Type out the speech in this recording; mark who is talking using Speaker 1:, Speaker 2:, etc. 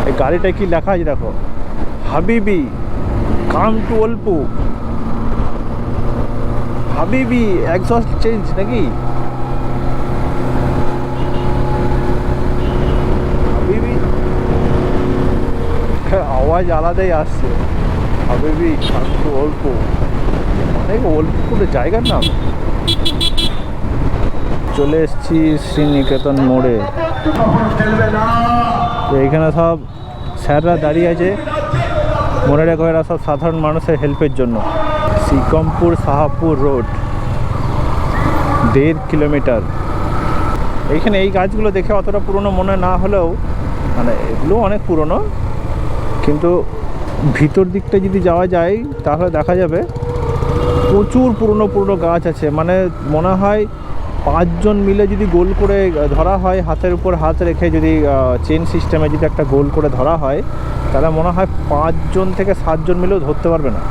Speaker 1: এই গাড়িটায় কি লেখা আছে দেখো, হাবিবি কাম টু অল্পু। হাবিবি এক্সস্ট চেঞ্জ নাকি? হাবিবি আওয়াজ আলাদাই আসছে। হাবিবি কাম টু অল্পু, অনেক অল্প করে জায়গার নাম। চলে এসেছি শ্রীনিকেতন মোড়ে। তো এইখানে সব স্যাররা দাঁড়িয়ে আছে, মনে রাখো এরা সব সাধারণ মানুষের হেল্পের জন্য। শ্রীকমপুর শাহপুর রোড 1.5 কিলোমিটার। এইখানে এই গাছগুলো দেখে অতটা পুরনো মনে না হলেও, মানে এগুলো অনেক পুরনো, কিন্তু ভিতর দিকটা যদি যাওয়া যায় তাহলে দেখা যাবে প্রচুর পুরনো পুরনো গাছ আছে। মানে মনে হয় 5 জন মিলে যদি গোল করে ধরা হয়, হাতের উপর হাত রেখে যদি চেন সিস্টেমে যদি একটা গোল করে ধরা হয়, তাহলে মনে হয় 5 জন থেকে 7 জন মিলেও ধরতে পারবে না।